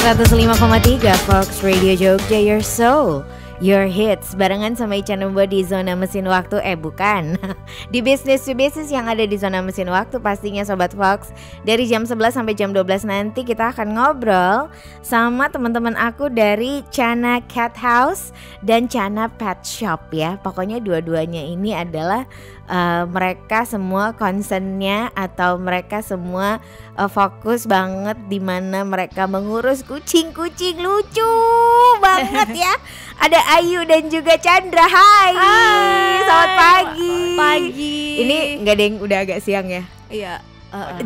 105,3 Fox Radio Jogja, your soul, your hits. Barengan sama Ica Numbo di Zona Mesin Waktu. Bukan di Business to Business yang ada di Zona Mesin Waktu pastinya Sobat Fox. Dari jam 11 sampai jam 12 nanti kita akan ngobrol sama teman-teman aku dari Chana Cat House dan Chana Pet Shop ya. Pokoknya dua-duanya ini adalah mereka semua concernnya atau mereka semua fokus banget di mana mereka mengurus kucing-kucing lucu banget ya. Ada Ayu dan juga Chandra. Hai. Selamat pagi. Pagi. Ini enggak ada yang udah agak siang ya? Iya.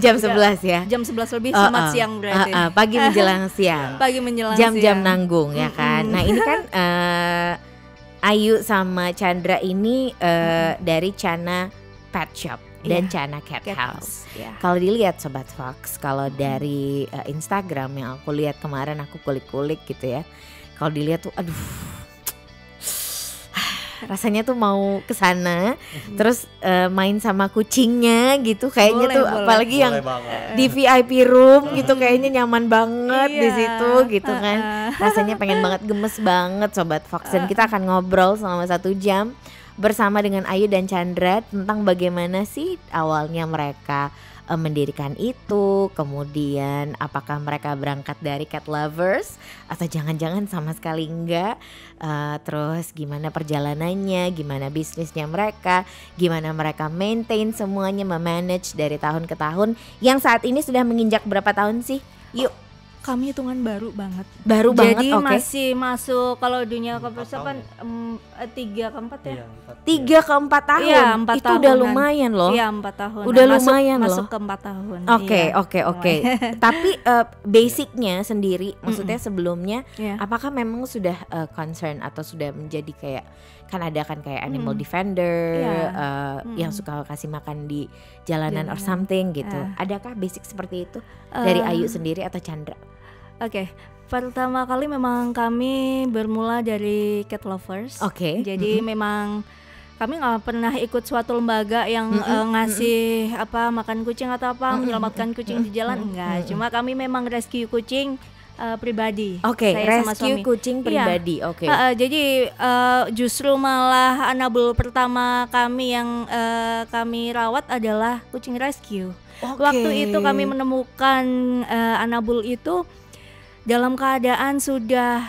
Jam 11 ya. Jam 11 lebih semat siang berarti. Pagi menjelang siang. Pagi menjelang jam-jam siang. nanggung ya kan. Nah, ini kan Ayu sama Chandra ini dari Chana Pet Shop dan Chana Cat House. Kalau dilihat Sobat Fox, kalau dari Instagram yang aku lihat kemarin, aku kulik-kulik gitu ya. Kalau dilihat tuh aduh, rasanya tuh mau kesana terus main sama kucingnya gitu kayaknya boleh. Apalagi boleh yang di VIP room gitu kayaknya nyaman banget di situ gitu kan. Rasanya pengen banget, gemes banget Sobat Fox. Dan kita akan ngobrol selama 1 jam bersama dengan Ayu dan Chandra tentang bagaimana sih awalnya mereka mendirikan itu, kemudian apakah mereka berangkat dari cat lovers atau jangan-jangan sama sekali enggak, terus gimana perjalanannya, gimana bisnisnya mereka, gimana mereka maintain semuanya, memanage dari tahun ke tahun, yang saat ini sudah menginjak berapa tahun sih? Yuk. Kami hitungan baru banget. Jadi masih masuk kalau dunia kepersiapan 3 ke 4 ya. 3 ke 4 tahun. Iya, 4 itu tahunan. udah lumayan loh. Iya, 4 tahun. Udah lumayan loh. Masuk ke 4 tahun. Oke. Tapi basicnya sendiri, maksudnya sebelumnya, apakah memang sudah concern atau sudah menjadi kayak, kan ada kan kayak animal defender yang suka kasih makan di jalanan or something gitu. Adakah basic seperti itu dari Ayu sendiri atau Chandra? Oke. Pertama kali memang kami bermula dari cat lovers. Jadi memang kami nggak pernah ikut suatu lembaga yang ngasih apa makan kucing atau apa menyelamatkan kucing di jalan, enggak. Cuma kami memang rescue kucing pribadi. Saya sama suami. Kucing pribadi. Jadi justru malah anabul pertama kami yang kami rawat adalah kucing rescue. Waktu itu kami menemukan anabul itu dalam keadaan sudah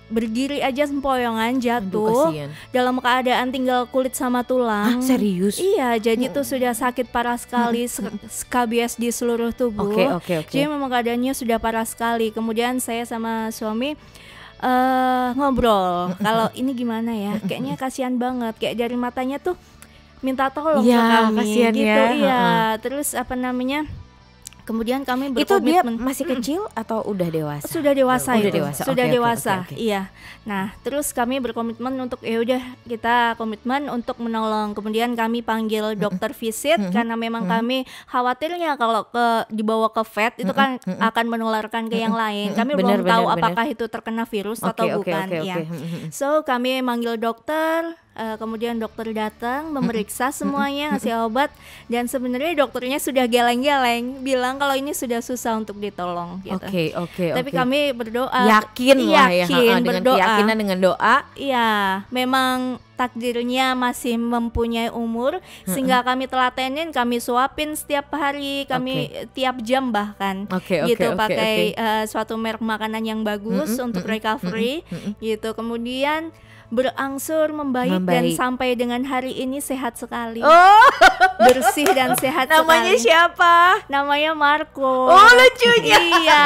berdiri aja sempoyongan, jatuh. Dalam keadaan tinggal kulit sama tulang. Serius? Iya, jadi itu sudah sakit parah sekali, skabies di seluruh tubuh. Jadi memang keadaannya sudah parah sekali. Kemudian saya sama suami ngobrol, kalau ini gimana ya? Kayaknya kasihan banget, kayak dari matanya tuh minta tolong ke kami gitu. Terus apa namanya? Kemudian kami berkomitmen. Itu dia masih kecil atau udah dewasa? Sudah dewasa. Sudah dewasa. Okay. Iya. Nah, terus kami berkomitmen untuk udah kita komitmen untuk menolong. Kemudian kami panggil dokter visit karena memang kami khawatirnya kalau dibawa ke vet itu kan akan menularkan ke yang lain. Kami belum tahu apakah itu terkena virus atau bukan. So, kami manggil dokter. Kemudian dokter datang memeriksa semuanya, ngasih obat, dan sebenarnya dokternya sudah geleng-geleng bilang kalau ini sudah susah untuk ditolong gitu. Tapi kami berdoa, yakin dengan berdoa, keyakinan dengan doa. Iya, memang takdirnya masih mempunyai umur sehingga kami telatenin, kami suapin setiap hari, kami tiap jam bahkan pakai suatu merek makanan yang bagus untuk recovery gitu. Kemudian berangsur membaik dan sampai dengan hari ini sehat sekali. Bersih dan sehat. Namanya sekali. Siapa? Namanya Marco. Lucunya. Iya.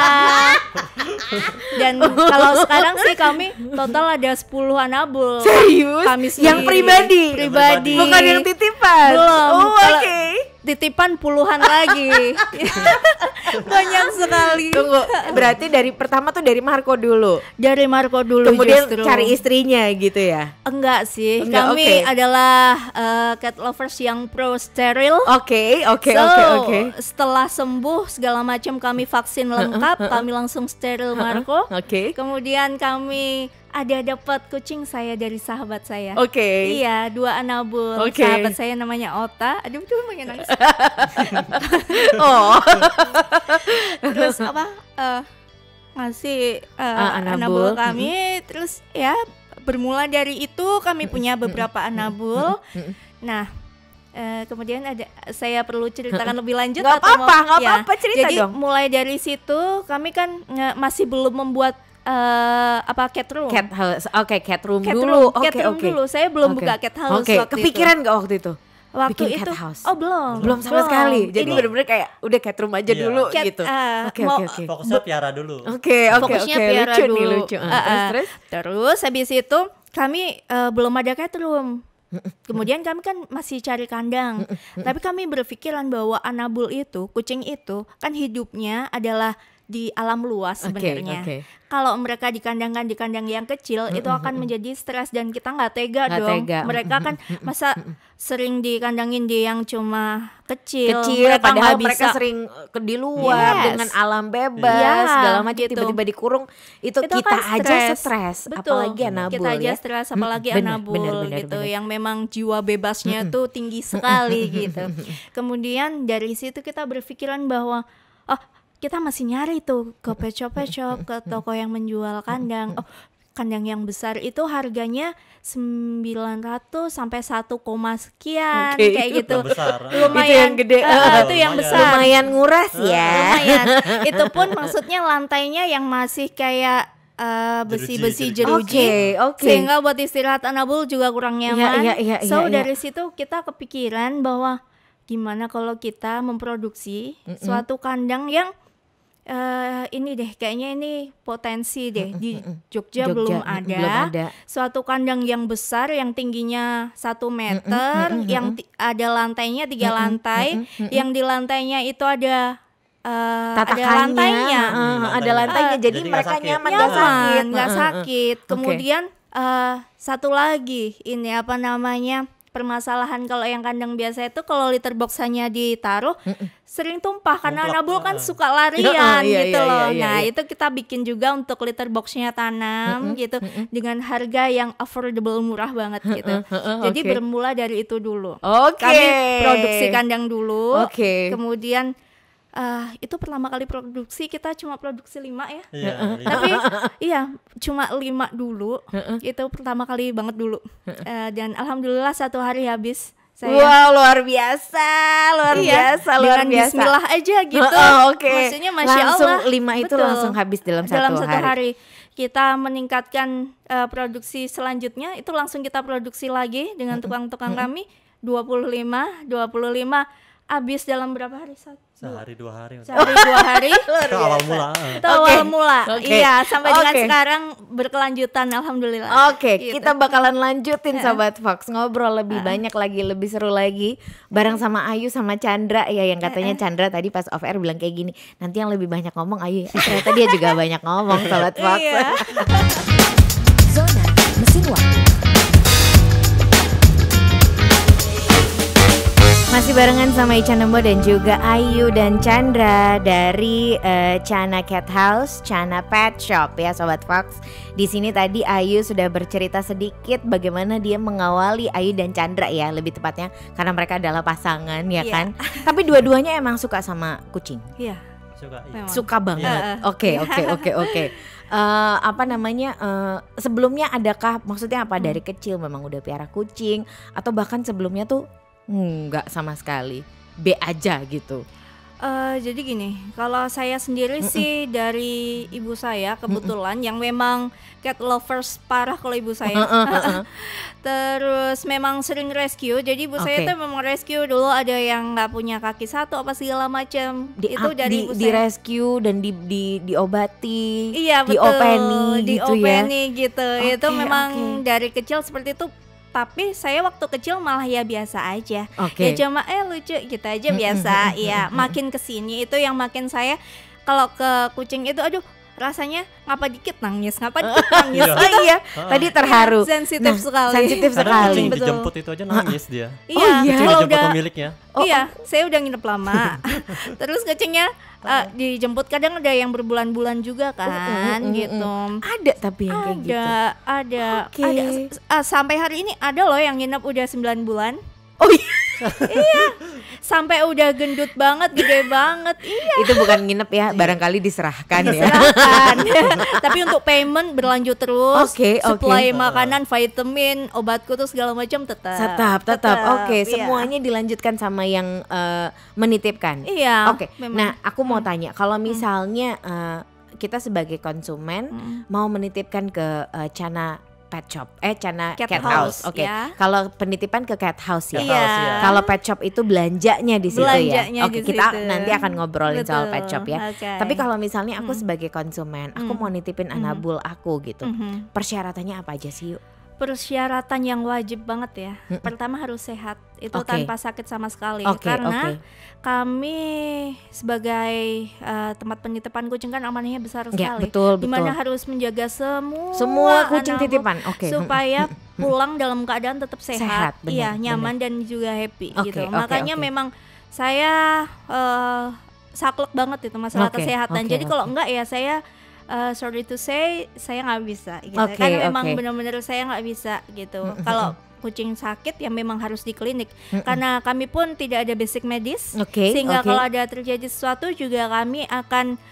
Dan kalau sekarang sih kami total ada 10 anabul. Serius? Kami sendiri. Yang pribadi. Bukan yang titipan. Belum. Titipan puluhan lagi. Banyak sekali. Tunggu, berarti dari pertama tuh dari Marco dulu. Dari Marco dulu. Kemudian justru cari istrinya gitu ya? Enggak sih. Kami adalah cat lovers yang pro steril. Oke. Setelah sembuh segala macam kami vaksin lengkap, kami langsung steril Marco. Kemudian kami ada dapat kucing saya dari sahabat saya. Iya, 2 anabul. Sahabat saya namanya Ota. Aduh, tuh pengen nangis. Terus apa? ngasih anabul kami. Terus ya bermula dari itu kami punya beberapa anabul. Nah, kemudian saya perlu ceritakan lebih lanjut nggak apa-apa cerita jadi dong. Mulai dari situ kami kan masih belum membuat cat room. Cat house. Cat room dulu. Dulu. Saya belum buka cat house waktu kepikiran nggak waktu itu? Waktu bikin itu cat house. belum sama sekali. Jadi benar-benar kayak udah cat room aja dulu gitu. Oke. Fokusnya piara dulu. Fokusnya piara lucu dulu. Nih, lucu. Terus habis itu kami belum ada cat room. Kemudian kami kan masih cari kandang. Tapi kami berpikiran bahwa anabul itu, kucing itu kan hidupnya adalah di alam luas sebenarnya. Kalau mereka dikandangkan di kandang yang kecil itu akan menjadi stres dan kita nggak tega dong. Mereka kan masa sering dikandangin di yang cuma kecil padahal mereka sering di luar dengan alam bebas segala macam gitu. Tiba-tiba dikurung itu kita kan aja stres. Apalagi anabul kita aja stres apalagi anabul gitu yang memang jiwa bebasnya tuh tinggi sekali gitu. Kemudian dari situ kita berpikiran bahwa kita masih nyari tuh ke pet shop, ke toko yang menjual kandang. Kandang yang besar itu harganya 900 sampai 1, sekian kayak gitu. Lumayan itu yang gede. Itu yang besar. Lumayan nguras ya. Lumayan. Itu pun maksudnya lantainya yang masih kayak besi-besi jeruji. Sehingga buat istirahat anabul juga kurang nyaman. Dari situ kita kepikiran bahwa gimana kalau kita memproduksi suatu kandang yang ini deh kayaknya ini potensi deh di Jogja belum ada suatu kandang yang besar yang tingginya 1 meter yang ada lantainya 3 lantai yang di lantainya itu ada lantainya jadi mereka nyaman nggak sakit. Kemudian satu lagi ini apa namanya permasalahan kalau yang kandang biasa itu kalau litter box-nya ditaruh sering tumpah karena anabul kan suka larian gitu loh. Nah itu kita bikin juga untuk litter box-nya tanam gitu dengan harga yang affordable murah banget gitu. Jadi bermula dari itu dulu. Kami produksi kandang dulu. Kemudian itu pertama kali produksi kita cuma produksi 5 ya. Tapi cuma 5 dulu. Itu pertama kali banget dulu. Dan alhamdulillah 1 hari habis. Wow, luar biasa. Dengan bismillah aja gitu. Maksudnya Masya langsung Allah 5 itu langsung habis dalam 1 hari. Kita meningkatkan produksi selanjutnya itu langsung kita produksi lagi dengan tukang-tukang kami 25 habis dalam berapa hari? Sehari 2 hari. Sehari 2 hari. Itu awal mula. Awal mula. Iya, sampai dengan sekarang berkelanjutan alhamdulillah. Gitu. Kita bakalan lanjutin Sobat Fox ngobrol lebih banyak lagi, lebih seru lagi bareng sama Ayu sama Chandra ya yang katanya Chandra tadi pas off air bilang kayak gini. Nanti yang lebih banyak ngomong Ayu. Ternyata dia juga banyak ngomong Sobat Fox. Zona Mesin Waktu. Masih barengan sama Ica Nembo dan juga Ayu dan Chandra dari Chana Cat House, Chana Pet Shop ya Sobat Fox. Di sini tadi Ayu sudah bercerita sedikit bagaimana dia mengawali Ayu dan Chandra ya lebih tepatnya karena mereka adalah pasangan ya kan. Tapi dua-duanya emang suka sama kucing. Iya. Suka banget. Oke. Apa namanya sebelumnya adakah maksudnya apa dari kecil memang udah piara kucing atau bahkan sebelumnya tuh enggak sama sekali, B aja gitu. Jadi gini, kalau saya sendiri sih dari ibu saya kebetulan yang memang cat lovers parah kalau ibu saya. Terus memang sering rescue, jadi ibu saya tuh memang rescue dulu ada yang nggak punya kaki 1 apa segala macam. Itu dari ibu saya. Di rescue dan diobati, iya, diopeni gitu ya. Gitu. Itu memang dari kecil seperti itu. Tapi saya waktu kecil malah ya biasa aja. Ya cuma lucu gitu aja biasa. Ya makin kesini itu yang makin saya kalau ke kucing itu aduh rasanya ngapa dikit nangis. Iya. Tadi terharu. Sensitif sekali. Kucing dijemput itu aja nangis dia. Kucing dijemput pemiliknya. Iya, saya udah nginep lama. Terus kucingnya dijemput kadang ada yang berbulan-bulan juga kan gitu. Ada tapi yang kayak gitu. Ada. Sampai hari ini ada loh yang nginep udah 9 bulan. Oh iya. Iya. sampai udah gendut banget, gede banget. Iya. Itu bukan nginep ya, barangkali diserahkan ya. Tapi untuk payment berlanjut terus. Supply Oke. makanan, vitamin, obatku tuh segala macam tetap. Oke, iya. semuanya dilanjutkan sama yang menitipkan. Iya. Oke. memang. Nah, aku mau tanya, kalau misalnya kita sebagai konsumen mau menitipkan ke Cana Pet Shop, Cana Cat Cat House, House. Oke. ya. Kalau penitipan ke Cat House ya. Cat Iya. House, ya. Kalau Pet Shop itu belanjanya di situ Belanjanya ya. Oke, di kita situ. nanti akan ngobrolin soal Pet Shop ya. Oke. Tapi kalau misalnya aku sebagai konsumen, aku mau nitipin Anabul aku gitu. Mhm. Persyaratannya apa aja sih, Yuk? Persyaratan yang wajib banget ya. Pertama harus sehat, itu Oke. tanpa sakit sama sekali. Oke, Karena oke. kami sebagai tempat penitipan kucing kan amanahnya besar Ya, sekali. betul, Dimana betul. harus menjaga Semua kucing Anabul titipan. Oke. supaya pulang dalam keadaan tetap Sehat, sehat, benar, iya nyaman dan juga happy Oke, gitu. oke, Makanya oke. memang saya saklek banget itu masalah Oke, kesehatan. oke, Jadi kalau oke. enggak ya saya sorry to say saya nggak bisa gitu. Oke, Karena memang oke. benar-benar saya nggak bisa gitu. Kalau kucing sakit ya memang harus di klinik. Karena kami pun tidak ada basic medis. Oke, Sehingga oke. kalau ada terjadi sesuatu juga kami akan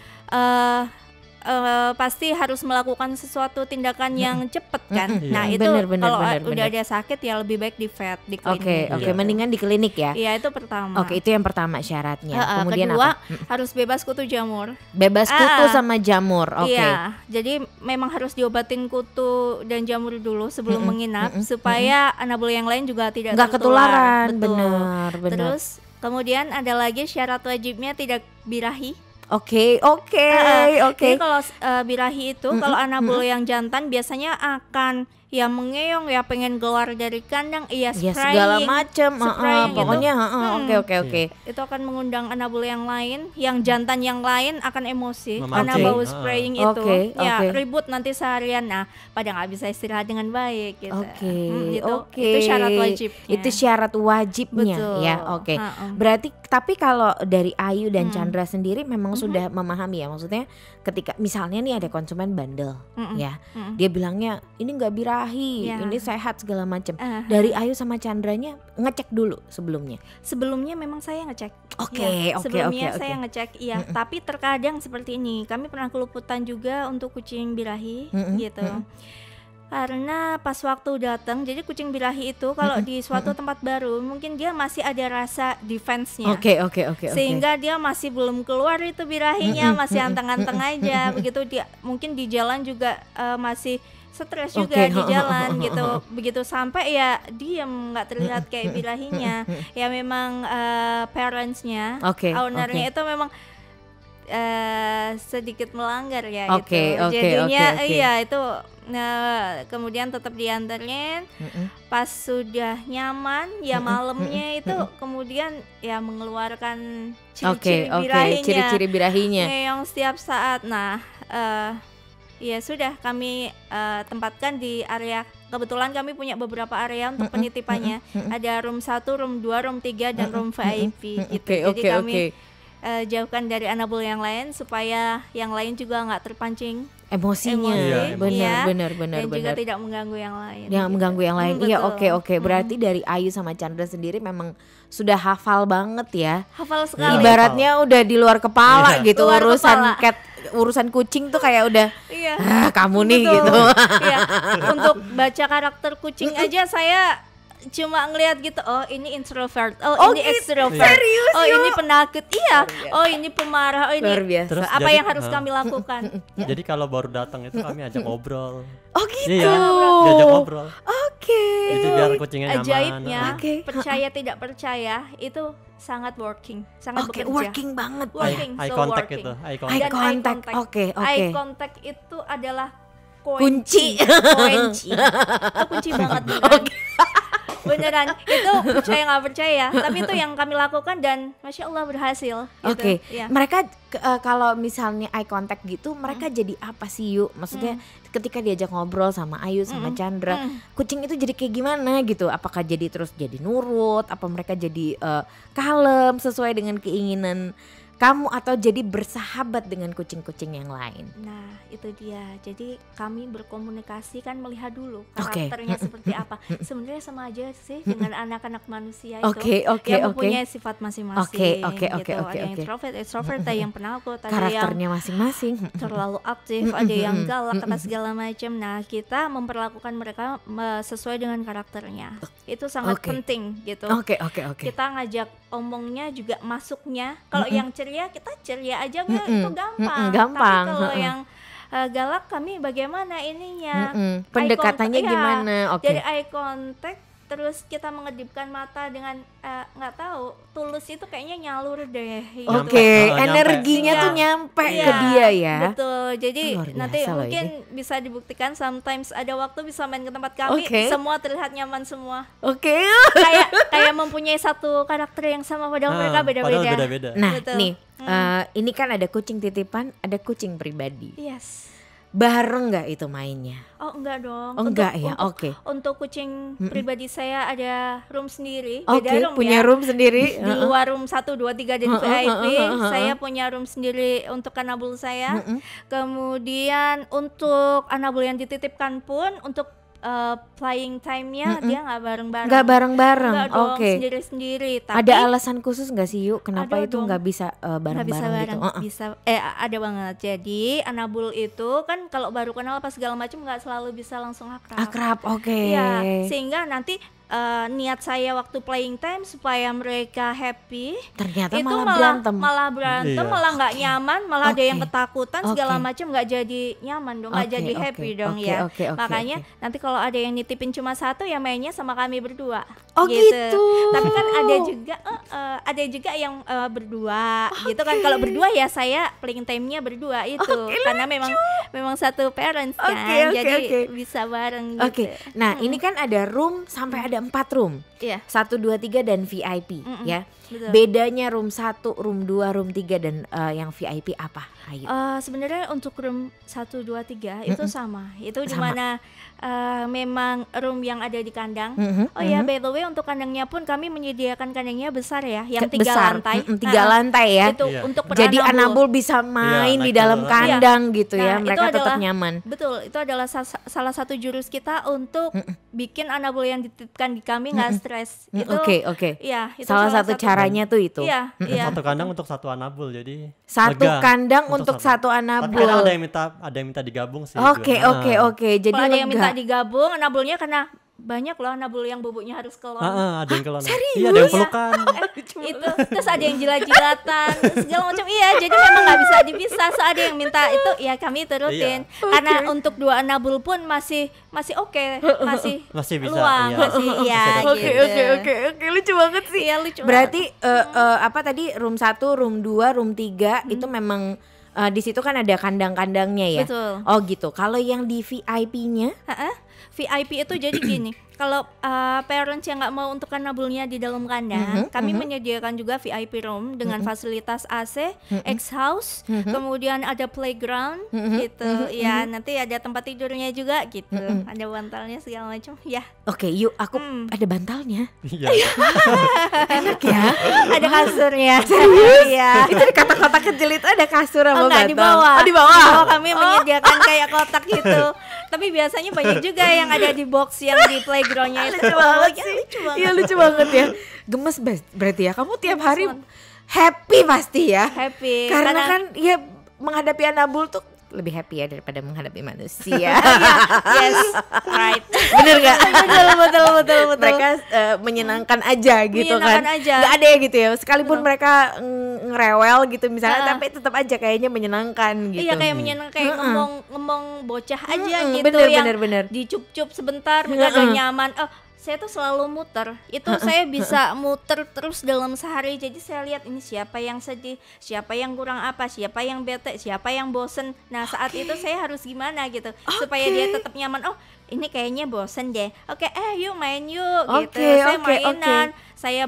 pasti harus melakukan sesuatu tindakan yang cepat kan. Iya. Nah itu Bener, kalau bener, udah bener. ada sakit ya lebih baik di vet, di klinik. Oke, oke, gitu. mendingan di klinik ya. Iya itu pertama. Oke, itu yang pertama syaratnya. Kemudian kedua apa? harus bebas kutu jamur. Bebas kutu sama jamur. Oke. Iya, jadi memang harus diobatin kutu dan jamur dulu sebelum menginap supaya Anabul yang lain juga tidak Nggak tertular. ketularan. Betul. Benar, benar. Terus kemudian ada lagi syarat wajibnya tidak birahi. Oke. Jadi kalau birahi itu kalau Anabul yang jantan biasanya akan ya mengeong ya pengen keluar dari kandang, Ya iya spraying. segala macam. Spraying Pokoknya itu, oke. itu akan mengundang Anabul yang lain, yang jantan yang lain akan emosi karena Memancing. bau spraying itu. Oke, Ya oke. ribut nanti seharian. Nah, pada nggak bisa istirahat dengan baik gitu. Oke. Itu syarat wajibnya. Itu syarat wajibnya. Betul. Ya, oke. Berarti tapi kalau dari Ayu dan Chandra sendiri memang sudah memahami ya, maksudnya ketika misalnya nih ada konsumen bandel ya, dia bilangnya ini nggak birahi, Ya. ini sehat segala macam. Dari Ayu sama Chandranya ngecek dulu sebelumnya. Sebelumnya memang saya ngecek. Oke, Ya, oke, sebelumnya oke, saya oke. ngecek, iya. Tapi terkadang seperti ini, kami pernah keluputan juga untuk kucing birahi, gitu. Karena pas waktu datang, jadi kucing birahi itu kalau di suatu tempat baru, mungkin dia masih ada rasa defense-nya. Oke. Sehingga dia masih belum keluar itu birahinya, masih anteng-anteng aja. Begitu dia mungkin di jalan juga masih stres juga di jalan gitu. Begitu sampai ya diem, nggak terlihat kayak birahinya. Ya memang parentsnya, Oke, ownernya oke. itu memang sedikit melanggar ya Oke, gitu. oke, Jadinya oke, oke. iya itu kemudian tetap dianterin. Pas sudah nyaman ya malamnya itu kemudian ya mengeluarkan ciri-ciri birahinya. Ciri-ciri birahinya. Ngeong setiap saat. Nah, ya sudah kami tempatkan di area, kebetulan kami punya beberapa area untuk penitipannya. Ada room 1, room 2, room 3 dan room VIP gitu. Jadi kami jauhkan dari Anabul yang lain supaya yang lain juga nggak terpancing Emosinya. emosi, ya, Benar. dan juga tidak mengganggu yang lain. Yang gitu. mengganggu yang lain. Iya, Betul. oke. Berarti dari Ayu sama Chandra sendiri memang sudah hafal banget ya. Hafal sekali. Ibaratnya udah di luar kepala gitu. Luar Urusan kepala. urusan kucing tuh kayak udah Iya. kamu nih Betul. gitu. Iya. Untuk baca karakter kucing aja saya cuma ngelihat gitu, oh ini introvert, oh ini gitu, extrovert, serius, oh Yu? ini penakut, iya, oh ini pemarah, oh ini Luar biasa. Terus apa jadi- yang harus kami lakukan. Jadi kalau baru datang itu kami ajak ngobrol. Oh gitu. Iya, diajak ngobrol. Oke. Itu biar kucingnya nyaman. Ajaibnya, Oke. percaya tidak percaya itu sangat working, sangat Oke, bekerja. working banget. Working, Eye so contact working. itu, eye Eye contact. Dan contact. Oke. Eye contact itu adalah Kunci. kunci. Itu kunci banget beneran. Beneran itu percaya nggak percaya, tapi itu yang kami lakukan dan masya Allah berhasil. Gitu. Oke, Ya. mereka kalau misalnya eye contact gitu, mereka jadi apa sih Yuk? Maksudnya ketika diajak ngobrol sama Ayu sama Chandra, kucing itu jadi kayak gimana gitu? Apakah jadi terus jadi nurut? Apa mereka jadi kalem sesuai dengan keinginan kamu atau jadi bersahabat dengan kucing-kucing yang lain? Nah itu dia, jadi kami berkomunikasi kan, melihat dulu karakternya seperti apa. Sebenarnya sama aja sih dengan anak-anak manusia itu yang mempunyai sifat masing-masing gitu. Ada yang extrovert, ada yang penakut, ada karakternya yang masing-masing terlalu aktif, ada yang galak, kata segala macam. Nah kita memperlakukan mereka sesuai dengan karakternya, itu sangat penting gitu. Kita ngajak omongnya juga masuknya, kalau yang ceria kita ceria aja itu gampang. Tapi kalau yang galak kami bagaimana ininya, pendekatannya gimana? Dari eye contact, terus kita mengedipkan mata dengan nggak tahu, tulus itu kayaknya nyalur deh. Energinya tuh nyampe ke dia ya. Betul. Jadi nanti mungkin bisa dibuktikan, sometimes ada waktu bisa main ke tempat kami, semua terlihat nyaman semua. Kayak mempunyai satu karakter yang sama, padahal mereka beda-beda. Nah, nih ini kan ada kucing titipan, ada kucing pribadi. Yes. Bareng nggak itu mainnya? Oh enggak dong. Enggak ya, Untuk kucing pribadi saya ada room sendiri, beda room punya room sendiri. Di luar room 1, 2, 3 dan VIP, saya punya room sendiri untuk Anabul saya. Kemudian untuk Anabul yang dititipkan pun, untuk playing time-nya dia nggak bareng-bareng. Nggak bareng-bareng. Sendiri-sendiri. Tapi ada alasan khusus nggak sih Yuk? Kenapa itu nggak bisa bareng-bareng gitu? Bisa, ada banget. Jadi Anabul itu kan kalau baru kenal apa segala macam nggak selalu bisa langsung akrab. Iya, sehingga nanti niat saya waktu playing time supaya mereka happy, ternyata itu malah berantem, malah nggak nyaman, malah ada yang ketakutan segala macam, nggak jadi nyaman dong, nggak jadi happy dong ya. Makanya nanti kalau ada yang nitipin cuma satu, ya mainnya sama kami berdua. Gitu. Tapi kan ada juga yang berdua gitu kan. Kalau berdua ya saya playing time-nya berdua itu, karena memang satu parents kan, jadi bisa bareng gitu. Nah ini kan ada room sampai ada 4 room, 1, 2, 3 dan VIP ya. Betul. Bedanya room 1, room 2, room 3 dan yang VIP apa? Sebenarnya untuk room 1, 2, 3 itu sama. Itu dimana memang room yang ada di kandang. By the way untuk kandangnya pun kami menyediakan kandangnya besar ya, yang 3 lantai. 3 lantai ya. Itu untuk jadi Anabul bisa main di dalam kandang gitu ya. Mereka tetap nyaman. Betul, itu adalah salah satu jurus kita untuk bikin Anabul yang dititipkan di kami nggak stres. Itu iya, itu salah satu caranya tuh itu. Iya. Satu kandang untuk satu Anabul, jadi satu kandang untuk satu Anabul. Tapi ada yang minta digabung sih. Jadi kalau ada yang minta digabung Anabulnya, karena banyak loh Anabul yang bubuknya harus kelon. Ada yang kelon. Serius? Iya, ada yang pelukan. Itu terus ada yang jilat-jilatan segala macam. Iya, jadi memang nggak bisa dipisah. So ada yang minta itu ya kami turutin. Karena untuk 2 Anabul pun masih oke, masih bisa, luang, masih Oke, lucu banget sih. Iya, lucu. Berarti apa tadi room 1, room 2, room 3 itu memang di situ kan ada kandang-kandangnya ya. Betul. Oh gitu. Kalau yang di VIP-nya? VIP itu jadi gini, kalau parents yang nggak mau untuk Anabulnya di dalam kandang, kami menyediakan juga VIP room dengan fasilitas AC, X-house, kemudian ada playground gitu, ya nanti ada tempat tidurnya juga gitu, ada bantalnya segala macam, ya. Oke, yuk aku ada bantalnya. Iya. Enak ya. Ada kasurnya. Serius? Iya. Itu di kotak-kotak kecil itu ada kasur sama bantal. Di bawah. Di bawah. Kami menyediakan kayak kotak gitu. Tapi biasanya banyak juga yang ada di box yang di playgroundnya itu. Lucu banget sih. Iya, lucu banget ya. Gemes berarti ya. Kamu tiap hari happy pasti ya. Happy. Karena kan ya menghadapi Anabul tuh lebih happy ya daripada menghadapi manusia. Yes, right. Bener gak? Betul. Mereka menyenangkan aja gitu menyenangkan kan. Aja. Gak ada ya gitu ya. Sekalipun mereka ngerewel gitu misalnya, tapi tetap aja kayaknya menyenangkan gitu. Iya, kayak menyenangkan, kayak ngomong bocah aja gitu. Bener. Dicup-cup sebentar, udah nyaman. Saya tuh selalu muter. Itu saya bisa muter terus dalam sehari. Jadi saya lihat ini siapa yang sedih, siapa yang kurang apa, siapa yang bete, siapa yang bosen. Nah saat itu saya harus gimana gitu supaya dia tetap nyaman. Oh ini kayaknya bosen deh. Oke, yuk main yuk gitu. Saya mainan, saya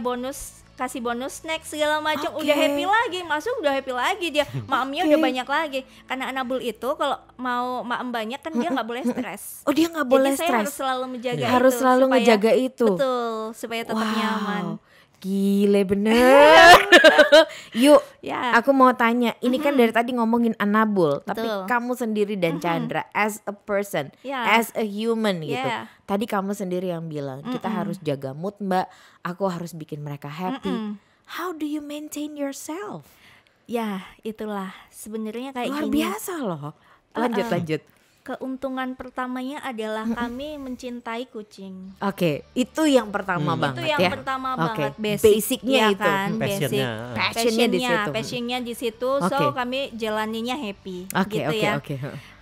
kasih bonus snack segala macam, udah happy lagi, masuk udah happy lagi dia, maemnya udah banyak lagi. Karena Anabul itu kalau mau maem banyak kan dia nggak boleh stres. Oh, dia nggak boleh stres. Saya harus selalu menjaga itu. Harus selalu ngejaga itu. Betul, supaya tetap nyaman. Gile bener. Yuk, Ya. aku mau tanya. Ini kan dari tadi ngomongin Anabul, tapi Betul. kamu sendiri dan Chandra as a person, Ya. as a human gitu. Ya. Tadi kamu sendiri yang bilang kita harus jaga mood Mbak. Aku harus bikin mereka happy. How do you maintain yourself? Ya, itulah sebenarnya kayak Luar gini. biasa loh. Lanjut. Keuntungan pertamanya adalah kami mencintai kucing. Oke, itu yang pertama banget Itu yang ya. pertama Oke, banget, basicnya ya itu. kan, Passionnya. Passionnya di situ. Passionnya di situ. So Oke. kami jalaninya happy, Oke, gitu ya. oke.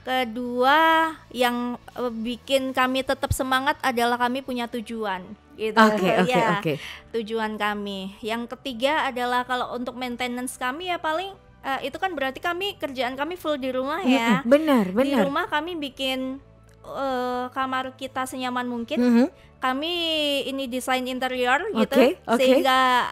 Kedua, yang bikin kami tetap semangat adalah kami punya tujuan, gitu. Oke. Ya, tujuan kami. Yang ketiga adalah kalau untuk maintenance kami ya paling itu kan berarti kerjaan kami full di rumah ya. Benar. Di rumah kami bikin kamar kita senyaman mungkin. Kami ini desain interior gitu, Oke. sehingga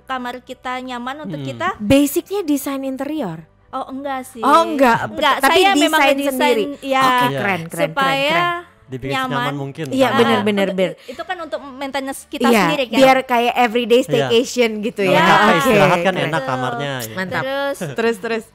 kamar kita nyaman untuk kita. Basicnya desain interior. Oh enggak sih. Oh enggak, tapi saya desain memang sendiri. Ya, Oke, keren. supaya Dibikin nyaman mungkin. Iya, Ah, benar. Itu kan untuk maintenance kita Iya, sendiri kan. biar kayak everyday staycation gitu Kalau ya. capek istirahat kan keren. enak kamarnya. Ya. Mantap. Terus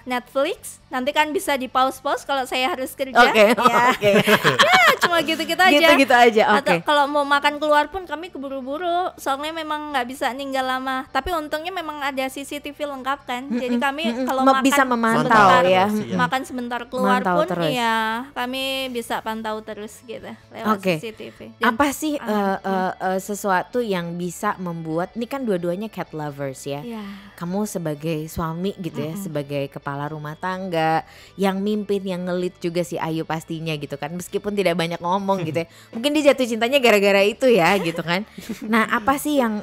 Netflix nanti kan bisa di pause kalau saya harus kerja. Oke. Ya. Oke. Ya, cuma gitu-gitu aja. Gitu aja. Atau Oke. kalau mau makan keluar pun kami keburu-buru, soalnya memang nggak bisa ninggal lama. Tapi untungnya memang ada CCTV lengkap kan. Jadi kami kalau makan bisa memantau sebentar, ya. makan sebentar keluar Mantau pun terus. ya kami bisa pantau terus gitu lewat Oke. CCTV. Dan Apa sih sesuatu yang bisa membuat, ini kan dua-duanya cat lovers ya. ya, Kamu sebagai suami gitu ya, sebagai kepala rumah tangga, yang mimpin, yang ngelit juga si Ayu pastinya gitu kan. Meskipun tidak banyak ngomong gitu ya. Mungkin dia jatuh cintanya gara-gara itu ya gitu kan. Nah, apa sih yang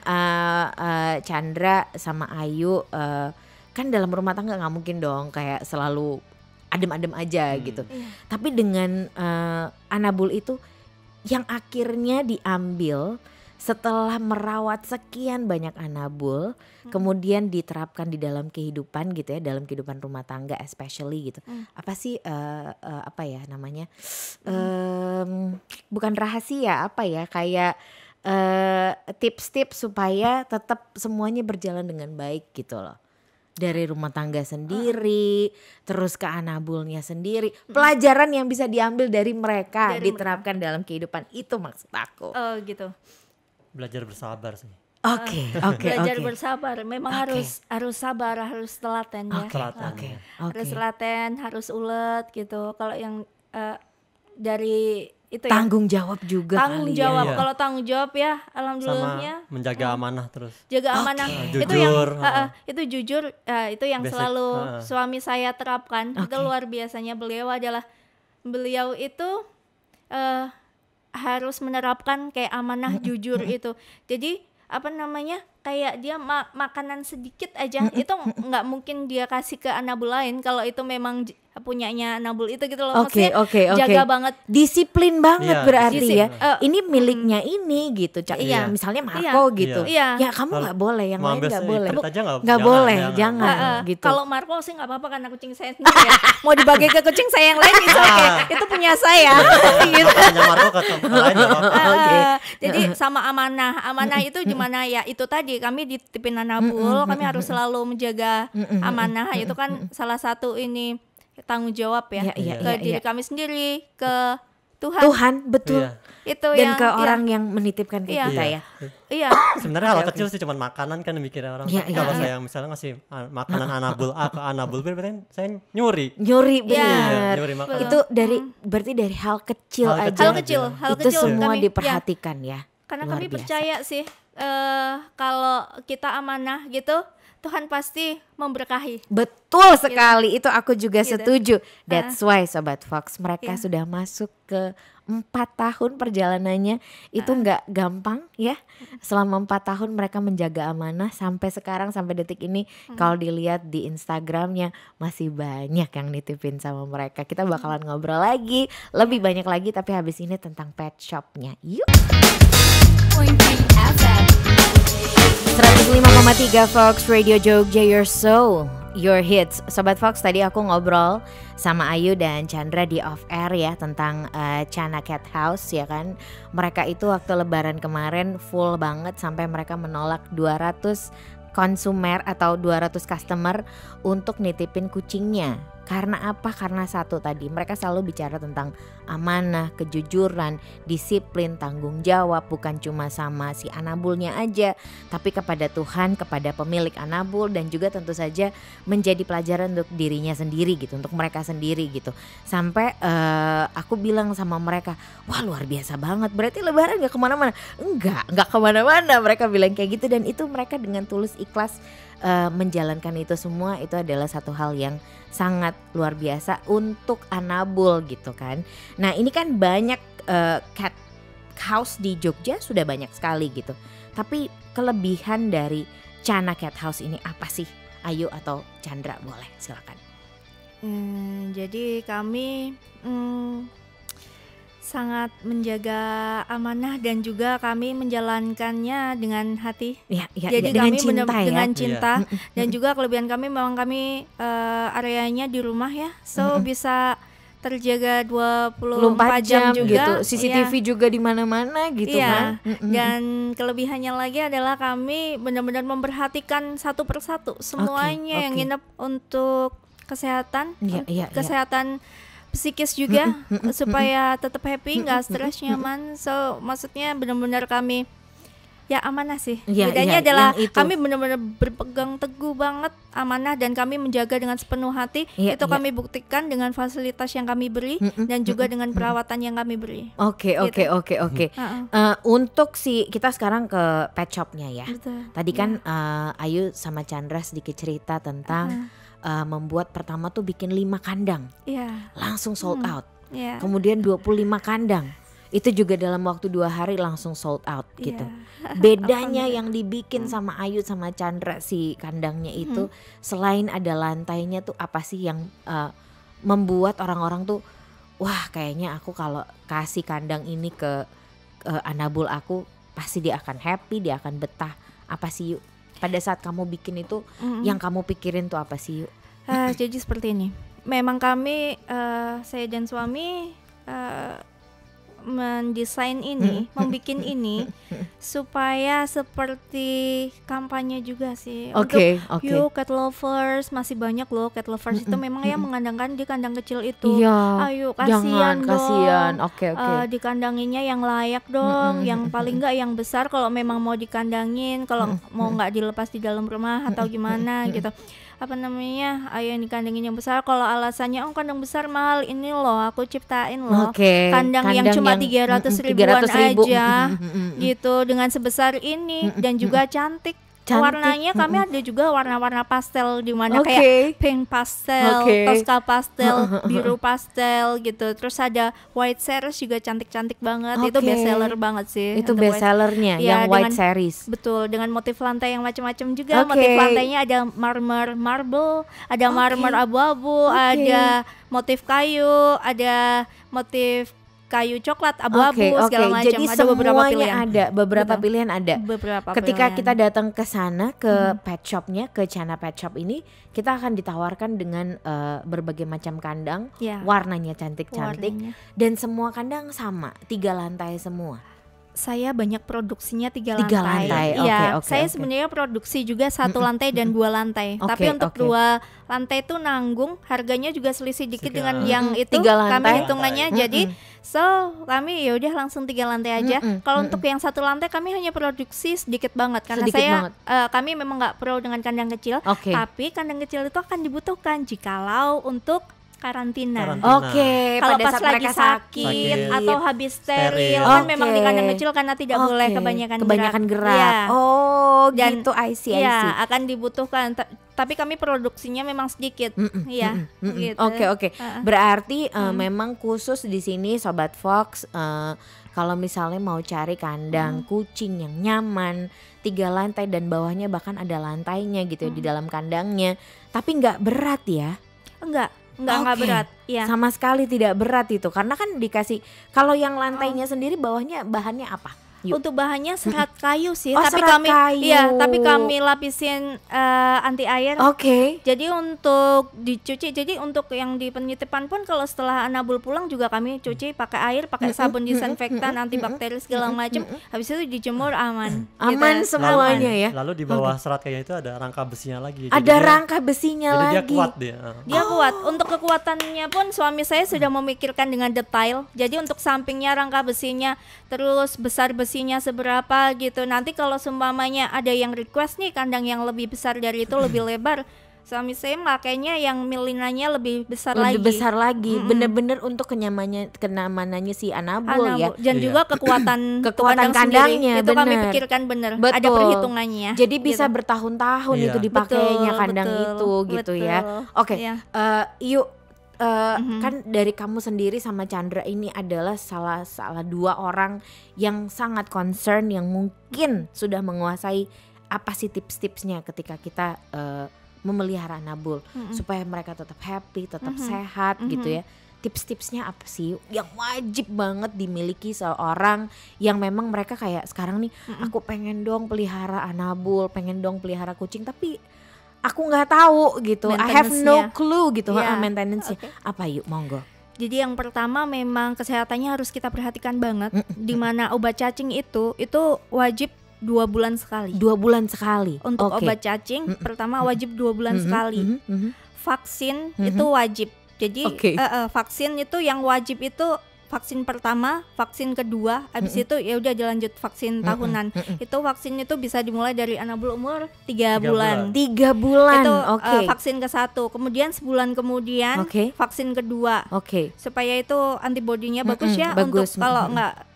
Chandra sama Ayu kan dalam rumah tangga nggak mungkin dong kayak selalu adem-adem aja gitu. Tapi dengan Anabul itu yang akhirnya diambil setelah merawat sekian banyak Anabul, kemudian diterapkan di dalam kehidupan gitu ya, dalam kehidupan rumah tangga especially gitu. Apa sih apa ya namanya? Bukan rahasia, apa ya, kayak tips-tips supaya tetap semuanya berjalan dengan baik gitu loh. Dari rumah tangga sendiri, terus ke Anabulnya sendiri, pelajaran yang bisa diambil dari mereka diterapkan dalam kehidupan, itu maksud aku. oh gitu. Belajar bersabar sih. Oke. Belajar bersabar, memang harus sabar, harus telaten ya. Telaten. Harus telaten, harus ulet gitu. Kalau yang dari itu Tanggung jawab juga tanggung kali jawab. Iya. Kalau tanggung jawab ya, alhamdulillahnya Sama menjaga amanah terus. jaga amanah. Itu Jujur, yang itu jujur, itu yang Basic, selalu suami saya terapkan. Itu Oke. luar biasanya. Beliau itu harus menerapkan kayak amanah jujur itu. Jadi apa namanya, kayak dia makanan sedikit aja itu nggak mungkin dia kasih ke Anabul lain kalau itu memang punyanya Anabul itu gitu loh. Oke, Maksudnya oke. jaga banget. Disiplin banget Iya, berarti disiplin. ya. Ini miliknya ini gitu. Iya. Misalnya Marco gitu. Iya. Ya kamu nggak boleh, yang Mau lain ambil nggak boleh. sedikit aja Nggak jangan, boleh, jangan gitu. Kalau Marco sih nggak apa-apa karena kucing saya sendiri ya. Mau dibagi ke kucing saya yang lain itu oke. Itu punya saya. Gitu. Hanya Marco ke tempat lain nggak apa-apa. Jadi sama amanah itu gimana ya, itu tadi kami dititipin Anabul, kami harus selalu menjaga amanah. Itu kan salah satu ini tanggung jawab ya, Iya, ke iya, diri iya. kami sendiri, ke Tuhan. Betul. Iya. Itu Dan yang ke orang yang menitipkan ke Iya. kita ya. iya. Sebenarnya hal kecil sih, cuman makanan kan mikirnya orang. Iya, Tapi iya, kalau iya. saya misalnya ngasih makanan Anabul A ke Anabul B, berarti saya nyuri. Nyuri Iya. benar. Nyuri makanan. Itu berarti dari hal kecil Hal aja. kecil Hal Itu kecil semua kami, diperhatikan ya. Karena Luar kami biasa. percaya sih kalau kita amanah gitu, Tuhan pasti memberkahi. Betul sekali, itu aku juga Gitu. setuju. That's why Sobat Fox, mereka Iya. sudah masuk ke 4 tahun perjalanannya. Itu nggak gampang ya. Selama 4 tahun mereka menjaga amanah sampai sekarang, sampai detik ini. Kalau dilihat di Instagramnya masih banyak yang nitipin sama mereka. Kita bakalan ngobrol lagi, lebih banyak lagi, tapi habis ini tentang pet shopnya. Yuk. 105,3 Fox Radio Jogja, your soul your hits. Sobat Fox, tadi aku ngobrol sama Ayu dan Chandra di off air ya tentang Chana Cat House ya kan. Mereka itu waktu lebaran kemarin full banget sampai mereka menolak 200 konsumer atau 200 customer untuk nitipin kucingnya. Karena apa? Karena satu tadi, mereka selalu bicara tentang amanah, kejujuran, disiplin, tanggung jawab, bukan cuma sama si Anabulnya aja, tapi kepada Tuhan, kepada pemilik Anabul, dan juga tentu saja menjadi pelajaran untuk dirinya sendiri gitu, untuk mereka sendiri gitu. Sampai aku bilang sama mereka, wah luar biasa banget, berarti lebaran gak kemana-mana? Enggak kemana-mana, mereka bilang kayak gitu. Dan itu mereka dengan tulus ikhlas menjalankan itu semua. Itu adalah satu hal yang sangat luar biasa untuk Anabul gitu kan. Nah ini kan banyak cat house di Jogja sudah banyak sekali gitu. Tapi kelebihan dari Chana Cat House ini apa sih? Ayu atau Chandra, boleh silakan. Jadi kami sangat menjaga amanah dan juga kami menjalankannya dengan hati. Jadi dengan kami cinta dengan cinta dan juga kelebihan kami memang kami areanya di rumah ya. So bisa terjaga 24 jam juga gitu. CCTV juga di mana-mana gitu kan. Dan kelebihannya lagi adalah kami benar-benar memperhatikan satu persatu semuanya yang nginep untuk kesehatan, kesehatan psikis juga supaya tetap happy, nggak stres, nyaman. So maksudnya benar-benar kami ya amanah sih. Bedanya adalah kami benar-benar berpegang teguh banget amanah dan kami menjaga dengan sepenuh hati. Itu kami buktikan dengan fasilitas yang kami beri dan juga dengan perawatan yang kami beri. Oke. Untuk kita sekarang ke pet shopnya ya. Betul. Tadi kan Ayu sama Chandra sedikit cerita tentang membuat pertama tuh bikin 5 kandang, langsung sold out. Kemudian 25 kandang, itu juga dalam waktu 2 hari langsung sold out gitu. Bedanya yang dibikin sama Ayu sama Chandra si kandangnya itu, selain ada lantainya tuh apa sih yang membuat orang-orang tuh wah kayaknya aku kalau kasih kandang ini ke Anabul aku pasti dia akan happy, dia akan betah. Apa sih Yu? Pada saat kamu bikin itu yang kamu pikirin tuh apa sih Yu? Jadi seperti ini. Memang kami saya dan suami mendesain ini, membikin ini supaya seperti kampanye juga sih. Untuk you cat lovers, masih banyak loh cat lovers itu memang yang mengandangkan di kandang kecil itu. Ayo kasihan dong. Dikandanginnya yang layak dong, yang paling enggak yang besar kalau memang mau dikandangin, kalau mau enggak dilepas di dalam rumah atau gimana gitu. Ayo yang dikandangin yang besar. Kalau alasannya kandang besar mahal, ini loh aku ciptain loh kandang yang cuma 300 ribuan aja gitu dengan sebesar ini dan juga cantik. Warnanya kami ada juga warna-warna pastel di mana kayak pink pastel, Tosca pastel, biru pastel gitu. Terus ada white series juga cantik-cantik banget. Itu best seller banget sih. Itu best sellernya yang white series. Betul, dengan motif lantai yang macam-macam juga. Motif lantainya ada marble, ada marmer abu-abu, ada motif kayu, ada motif kayu coklat abu-abu segala macam. Jadi ada beberapa pilihan ada. Ketika pilihan. kita datang ke sana ke pet shopnya, ke Chana Pet Shop ini, kita akan ditawarkan dengan berbagai macam kandang, warnanya cantik-cantik dan semua kandang sama, 3 lantai semua. Saya banyak produksinya 3 lantai. Saya sebenarnya produksi juga 1 lantai dan 2 lantai. Tapi untuk 2 lantai itu nanggung, harganya juga selisih dikit dengan yang itu. 3 lantai. Kami hitungannya jadi kami ya udah langsung 3 lantai aja. Kalau untuk yang 1 lantai kami hanya produksi sedikit banget karena kami memang nggak pro dengan kandang kecil. Tapi kandang kecil itu akan dibutuhkan jikalau untuk karantina. Kalau pas lagi sakit atau habis steril kan memang di kandang kecil karena tidak boleh kebanyakan gerak. Dan gitu I see. Akan dibutuhkan. Tapi kami produksinya memang sedikit. Gitu. Oke. Berarti memang khusus di sini Sobat Fox, kalau misalnya mau cari kandang kucing yang nyaman, 3 lantai dan bawahnya bahkan ada lantainya gitu di dalam kandangnya. Tapi nggak berat ya? Enggak berat. Sama sekali tidak berat itu. Karena kan dikasih, kalau yang lantainya sendiri bawahnya bahannya apa? Untuk bahannya serat kayu sih, Oh, tapi serat kami kayu. tapi kami lapisin anti air. Oke. Jadi untuk dicuci, jadi untuk yang di penitipan pun kalau setelah anabul pulang juga kami cuci pakai air, pakai sabun disinfektan, antibakteri segala macam. Habis itu dijemur aman. Aman Gitu. semuanya ya. Lalu di bawah serat kayu itu ada rangka besinya lagi. Ada rangka besinya jadi lagi. dia kuat dia. Dia kuat. Untuk kekuatannya pun suami saya sudah memikirkan dengan detail. Jadi untuk sampingnya rangka besinya, terus besar besinya seberapa gitu. Nanti kalau seumpamanya ada yang request nih kandang yang lebih besar dari itu, lebih lebar, suami saya makanya yang milinanya lebih besar lagi. Lebih besar lagi. Bener-bener untuk kenyamanannya si Anabul ya. Dan juga kekuatan kandangnya, sendiri. Itu kami bener. pikirkan bener. Betul. Ada perhitungannya. Jadi bisa gitu. bertahun-tahun Iya. itu dipakainya Betul, kandang betul, itu gitu betul. ya. Oke. Iya. Yuk. Kan dari kamu sendiri sama Chandra ini adalah salah dua orang yang sangat concern, yang mungkin sudah menguasai apa sih tips-tipsnya ketika kita memelihara Anabul supaya mereka tetap happy, tetap sehat gitu ya. Tips-tipsnya apa sih yang wajib banget dimiliki seorang yang memang mereka kayak sekarang nih, aku pengen dong pelihara Anabul, pengen dong pelihara kucing, tapi aku nggak tahu gitu, I have no clue gitu, maintenance-nya. Apa yuk, monggo. Jadi yang pertama memang kesehatannya harus kita perhatikan banget. Di mana obat cacing itu wajib 2 bulan sekali. 2 bulan sekali. Untuk obat cacing pertama wajib 2 bulan sekali. Vaksin itu wajib. Jadi vaksin itu yang wajib itu vaksin pertama, vaksin kedua, habis itu ya udah dilanjut vaksin tahunan. Itu vaksin itu bisa dimulai dari Anabul umur 3 bulan. 3 bulan. Itu vaksin ke-1. Kemudian sebulan kemudian vaksin kedua. Supaya itu antibodinya bagus ya. Bagus. Untuk kalau enggak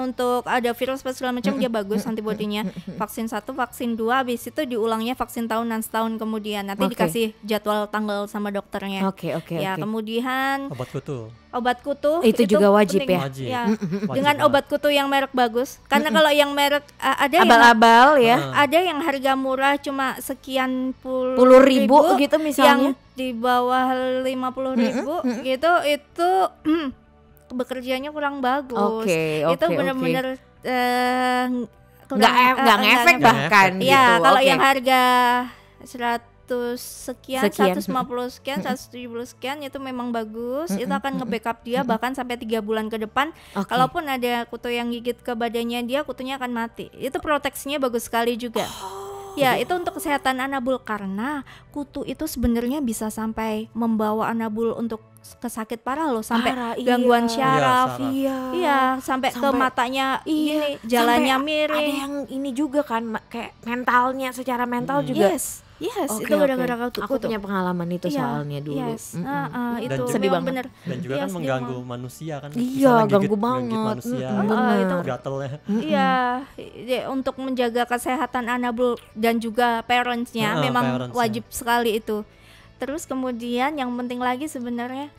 untuk ada virus segala macam dia bagus antibodinya. Vaksin 1, vaksin 2, habis itu diulangnya vaksin tahunan setahun kemudian. Nanti dikasih jadwal tanggal sama dokternya. Kemudian obat kutu itu juga wajib penting, ya. Wajib. Dengan obat kutu yang merek bagus. Karena kalau yang merek ada abal-abal ya. Ada yang harga murah cuma sekian puluh ribu gitu misalnya. Yang di bawah 50.000 gitu itu bekerjanya kurang bagus. Itu benar-benar nggak ngefek bahkan gitu. Ya, kalau yang harga 100 sekian, 150 sekian, 170 sekian itu memang bagus. Itu akan nge-backup dia bahkan sampai 3 bulan ke depan. Kalaupun ada kutu yang gigit ke badannya dia, kutunya akan mati. Itu proteksinya bagus sekali juga. Ya, itu untuk kesehatan Anabul karena kutu itu sebenarnya bisa sampai membawa Anabul untuk kesakit parah loh, sampai gangguan syaraf. Sampai ke matanya ini, jalannya miring. Ada yang ini juga kan kayak mentalnya, secara mental juga. Yes, itu gara-gara kutu. Aku punya pengalaman itu soalnya dulu. Itu sedih banget. Bener. Dan juga kan mengganggu manusia kan. Iya, ganggu banget. Manusia, itu gatelnya. Untuk menjaga kesehatan Anabul dan juga parentsnya memang wajib sekali itu. Terus kemudian yang penting lagi sebenarnya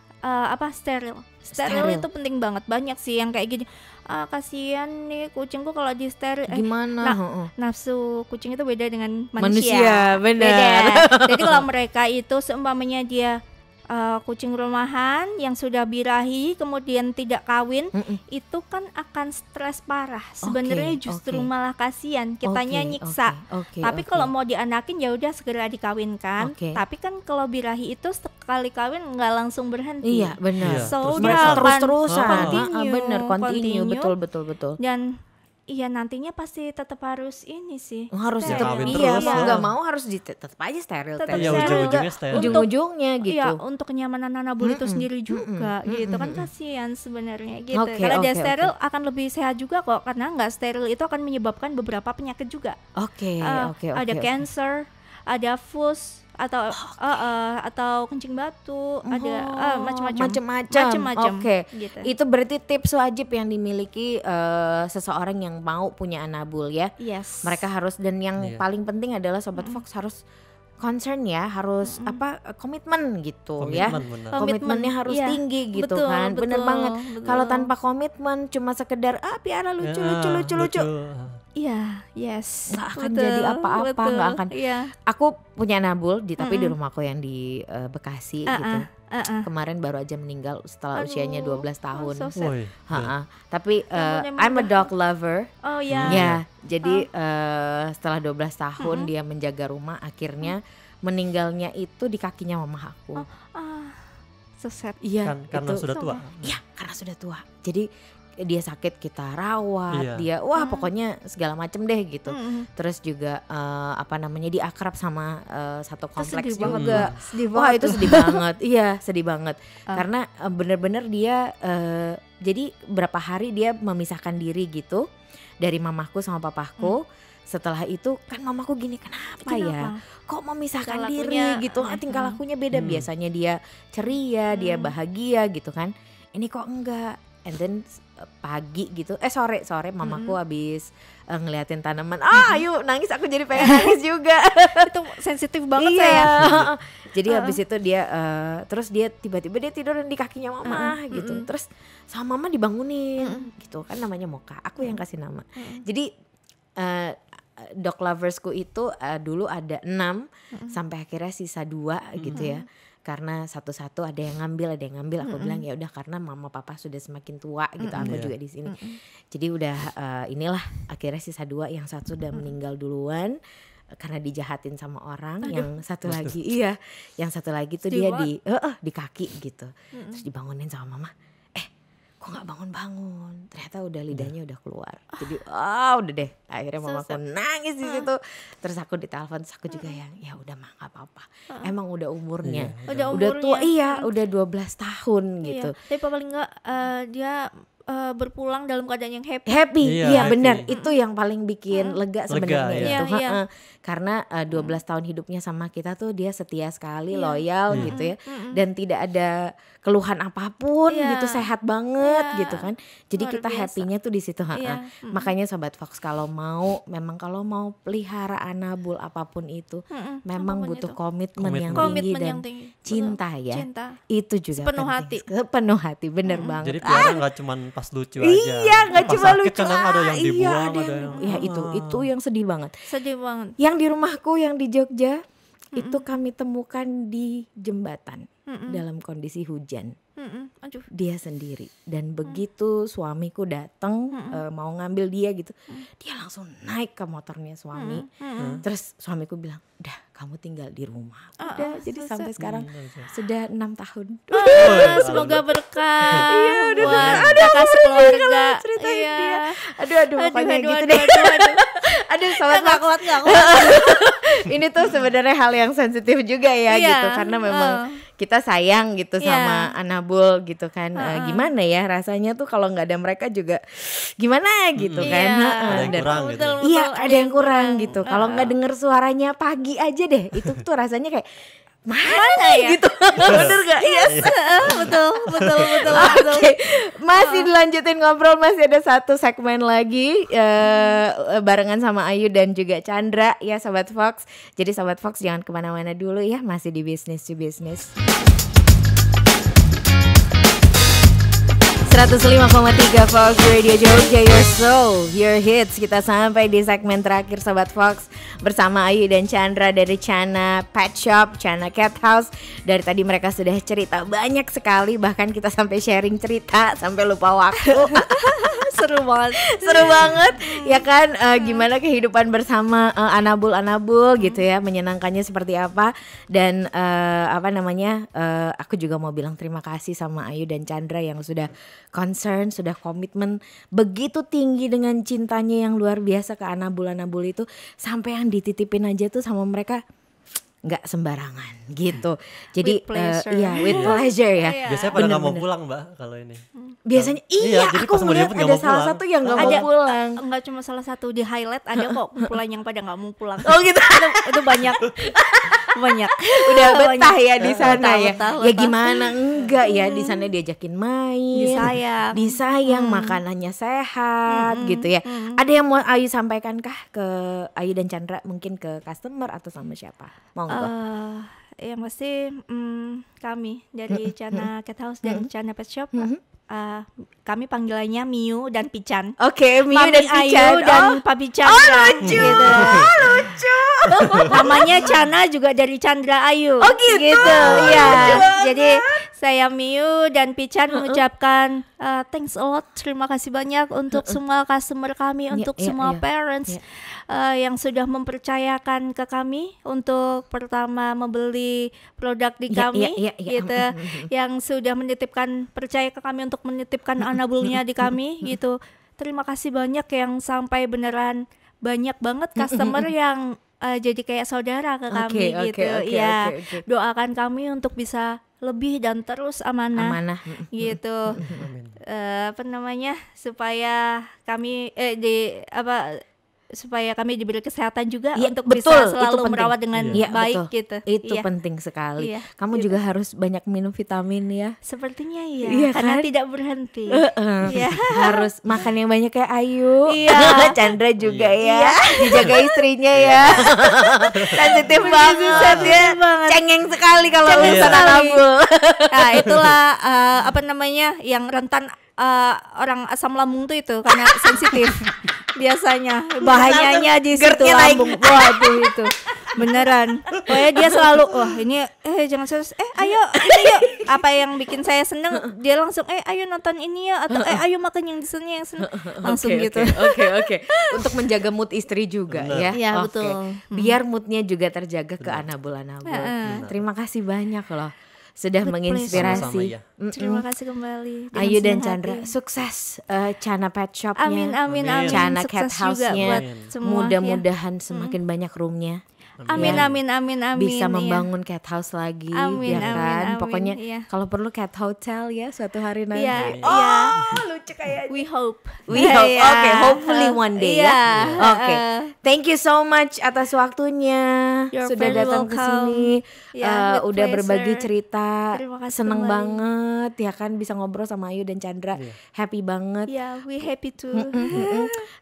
steril itu penting banget. Banyak sih yang kayak gini, kasihan nih kucingku kalau di steril. Gimana? Nafsu kucing itu beda dengan manusia. Benar. Beda. Jadi kalau mereka itu seumpamanya dia kucing rumahan yang sudah birahi kemudian tidak kawin, itu kan akan stres parah. Sebenarnya justru malah kasihan, kitanya nyiksa. Tapi kalau mau dianakin ya udah segera dikawinkan. Tapi kan kalau birahi itu sekali kawin nggak langsung berhenti. Iya, benar. So terus-terusan. Benar, Continue. Betul. Dan iya nantinya pasti tetap harus ini sih. Harus tetap mau nggak mau harus tetap aja steril. Iya, ujung-ujungnya steril. Ujung-ujungnya gitu. Iya, untuk kenyamanan Anabul itu sendiri juga gitu kan kasihan sebenarnya gitu. Kalau dia steril akan lebih sehat juga kok, karena nggak steril itu akan menyebabkan beberapa penyakit juga. Ada cancer, ada fus atau kencing batu, ada macam-macam. Gitu. Itu berarti tips wajib yang dimiliki seseorang yang mau punya Anabul ya. Yes. Mereka harus, dan yang paling penting adalah Sobat Fox harus concern ya, harus komitmen gitu. Komitmennya harus tinggi gitu kan. Bener banget. Kalau tanpa komitmen cuma sekedar piara lucu. Iya, yes. Nggak akan jadi apa-apa, nggak akan. Iya. Aku punya Nabul tapi di rumahku yang di Bekasi gitu. Kemarin baru aja meninggal setelah usianya 12 tahun. So sad. Tapi I'm a dog lover. Oh ya. Ya, jadi setelah 12 tahun dia menjaga rumah, akhirnya meninggalnya itu di kakinya mama aku. So sad. Iya, karena sudah tua. Iya, karena sudah tua. Jadi dia sakit kita rawat, dia pokoknya segala macem deh gitu. Terus juga dia akrab sama satu kompleks juga. Wah itu sedih banget. Iya sedih banget. Karena bener-bener dia jadi berapa hari dia memisahkan diri gitu dari mamaku sama papaku. Setelah itu kan mamaku gini, kenapa ya kok memisahkan diri gitu, tingkah lakunya beda. Biasanya dia ceria, dia bahagia gitu kan, ini kok enggak. And then pagi gitu, sore mamaku habis ngeliatin tanaman, ayo nangis, aku jadi pengen nangis juga. Itu sensitif banget saya. Jadi habis itu dia terus dia tiba-tiba dia tidur di kakinya mama gitu. Terus sama mama dibangunin gitu kan, namanya Moka, aku yang kasih nama. Jadi dog loversku itu dulu ada 6 sampai akhirnya sisa 2 gitu ya. Karena satu-satu ada yang ngambil, aku bilang ya udah karena mama papa sudah semakin tua gitu, aku juga di sini. Jadi udah inilah akhirnya sisa 2, yang satu sudah meninggal duluan karena dijahatin sama orang. Yang satu lagi yang satu lagi tuh dia di kaki gitu. Terus dibangunin sama mama, kok nggak bangun-bangun, ternyata udah lidahnya udah keluar. Jadi udah deh, akhirnya mamaku nangis di situ. Terus aku ditelepon, terus aku juga ya udah mah nggak apa-apa, emang udah umurnya, udah tua, udah 12 tahun gitu. Tapi paling nggak dia berpulang dalam keadaan yang happy. Iya benar, itu yang paling bikin lega sebenarnya itu. Karena 12 tahun hidupnya sama kita tuh dia setia sekali, loyal gitu ya, dan tidak ada keluhan apapun gitu, sehat banget gitu kan. Jadi kita happy-nya tuh di situ. Makanya Sobat Fox kalau mau pelihara Anabul apapun itu, memang butuh komitmen yang tinggi dan cinta ya. Itu juga sepenuh hati, bener banget. Jadi pelihara nggak cuma pas lucu aja. Iya, nggak cuma lucu. Ada yang dibuang, itu yang sedih banget. Yang di rumahku yang di Jogja itu kami temukan di jembatan dalam kondisi hujan. Dia sendiri, dan begitu suamiku datang mau ngambil dia gitu, dia langsung naik ke motornya suami. Terus suamiku bilang, udah kamu tinggal di rumah. Udah, jadi sampai sekarang sudah 6 tahun. Semoga berkah. Buat kakak sekeluarga. Aduh pokoknya gitu deh. Aduh Sobat Fox, nggak kuat. Ini tuh sebenarnya hal yang sensitif juga ya gitu, karena memang kita sayang gitu sama Anabul gitu kan. Gimana ya rasanya tuh kalau nggak ada mereka juga gimana gitu kan. Ada yang kurang gitu. Iya, ada yang kurang gitu. Kalau nggak denger suaranya pagi aja deh, itu tuh rasanya kayak mana ya gitu. Bener gak? Yes. Betul. Oke. Masih dilanjutin ngobrol, masih ada satu segmen lagi barengan sama Ayu dan juga Chandra ya Sobat Fox. Jadi Sobat Fox jangan kemana-mana dulu ya, masih di Business to Business. 105,3 Fox Radio Jogja, your soul, your hits. Kita sampai di segmen terakhir Sobat Fox bersama Ayu dan Chandra dari Chana Pet Shop, Chana Cat House. Dari tadi mereka sudah cerita banyak sekali, bahkan kita sampai sharing cerita sampai lupa waktu. Seru banget ya kan, gimana kehidupan bersama Anabul gitu ya, menyenangkannya seperti apa. Dan aku juga mau bilang terima kasih sama Ayu dan Chandra yang sudah concern, sudah komitmen begitu tinggi dengan cintanya yang luar biasa ke Anabul itu, sampai yang dititipin aja tuh sama mereka nggak sembarangan gitu. Jadi with pleasure ya. Biasanya pada nggak mau pulang Mbak kalau ini. Biasanya aku ngeliat ada salah satu yang nggak mau pulang. Nggak cuma salah satu, di highlight ada kok kumpulan yang pada nggak mau pulang. Oh gitu. Itu banyak. Udah betah ya di sana ya. Ya gimana enggak ya, di sana diajakin main, disayang, makanannya sehat gitu ya. Ada yang mau Ayu sampaikan kah ke Ayu dan Chandra, mungkin ke customer atau sama siapa? Monggo. Yang pasti kami dari Chana Cat House dan Chana Pet Shop kami panggilannya Miu dan Pican. Oke, Miu Mami dan Pican. Ayu dan Papi Chandra. Lucu. Gitu. Lucu. Namanya Chana juga dari Chandra Ayu. Oh gitu. Iya. Jadi saya Miu dan Pican mengucapkan thanks a lot. Terima kasih banyak untuk semua customer kami, untuk semua parents yang sudah mempercayakan ke kami untuk pertama membeli produk di kami, gitu. Yang sudah menitipkan percaya ke kami untuk menitipkan anabulnya di kami, gitu. Terima kasih banyak yang sampai beneran banyak banget customer yang jadi kayak saudara ke kami gitu. Doakan kami untuk bisa lebih dan terus amanah. Gitu. Supaya kami supaya kami diberi kesehatan juga untuk bisa selalu merawat dengan baik gitu. Itu penting sekali. Kamu juga harus banyak minum vitamin ya. Sepertinya karena tidak berhenti. Harus makan yang banyak kayak Ayu. Chandra juga ya. Dijaga istrinya ya. Sensitif banget ya. Cengeng sekali kalau urusan anabul. Nah, itulah yang rentan orang asam lambung tuh itu karena sensitif. Biasanya bahayanya di situ lambung. Waduh itu beneran. Pokoknya dia selalu ini jangan serius. Ayo ini yuk. Apa yang bikin saya seneng dia langsung ayo nonton ini ya atau ayo makan yang di sini yang seneng. Langsung gitu. Oke. Untuk menjaga mood istri juga ya. Iya betul. Biar moodnya juga terjaga ke anabul-anabul. Terima kasih banyak loh sudah menginspirasi. Terima kasih kembali. Ayu dan Chandra sukses Chana Pet Shop-nya. Amin. Chana Cat House-nya. Semua, mudah-mudahan semakin banyak room-nya. Amin. Bisa membangun cat house lagi, amin, ya kan? amin, Pokoknya kalau perlu cat hotel ya suatu hari nanti. Lucu kayaknya. We hope. Okay, hopefully one day ya. Oke. Thank you so much atas waktunya. Sudah datang ke sini. Udah berbagi cerita. Seneng banget ya kan bisa ngobrol sama Ayu dan Chandra. Happy banget. We happy too.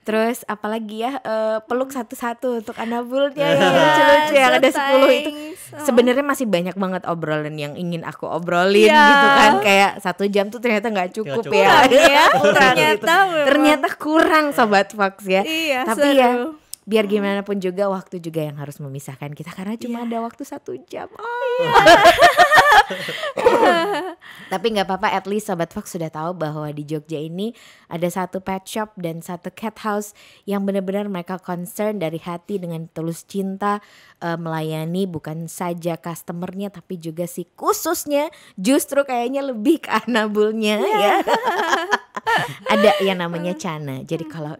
Terus apalagi ya peluk satu-satu untuk anabulnya ya. Lucu yang ada 10 itu sebenarnya masih banyak banget obrolan yang ingin aku obrolin gitu kan, kayak 1 jam tuh ternyata nggak cukup ya. Ternyata kurang Sobat Fox ya. Tapi seru. Ya biar gimana pun juga waktu juga yang harus memisahkan kita karena cuma ada waktu 1 jam. Tapi nggak apa-apa, at least Sobat Fox sudah tahu bahwa di Jogja ini ada 1 pet shop dan 1 cat house yang benar-benar mereka concern dari hati dengan tulus cinta melayani bukan saja customernya tapi juga si khususnya justru kayaknya lebih ke anabulnya ya. Ada yang namanya Chana. Jadi kalau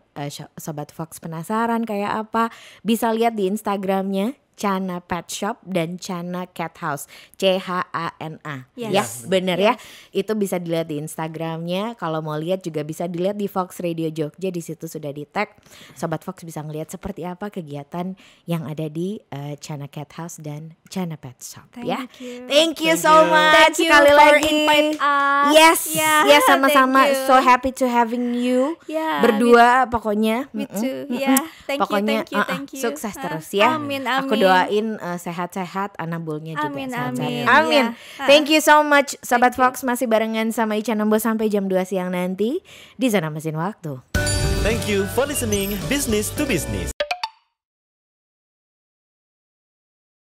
Sobat Fox penasaran kayak apa bisa lihat di Instagramnya Chana Pet Shop dan Chana Cat House, CHANA. Ya, bener ya. Itu bisa dilihat di Instagramnya. Kalau mau lihat juga bisa dilihat di Fox Radio Jogja. Di situ sudah di tag. Sobat Fox bisa ngelihat seperti apa kegiatan yang ada di Chana Cat House dan Chana Pet Shop. Thank you so much. Sekali lagi. Yes, sama-sama. So happy to having you berdua pokoknya. Me too. Pokoknya thank you. Sukses terus ya. Amin. Aku doain sehat-sehat anabulnya juga. Amin. Thank you so much Sobat Fox, masih barengan sama Ica Nombo sampai jam 2 siang nanti di Zona Mesin Waktu. Thank you for listening Business to Business.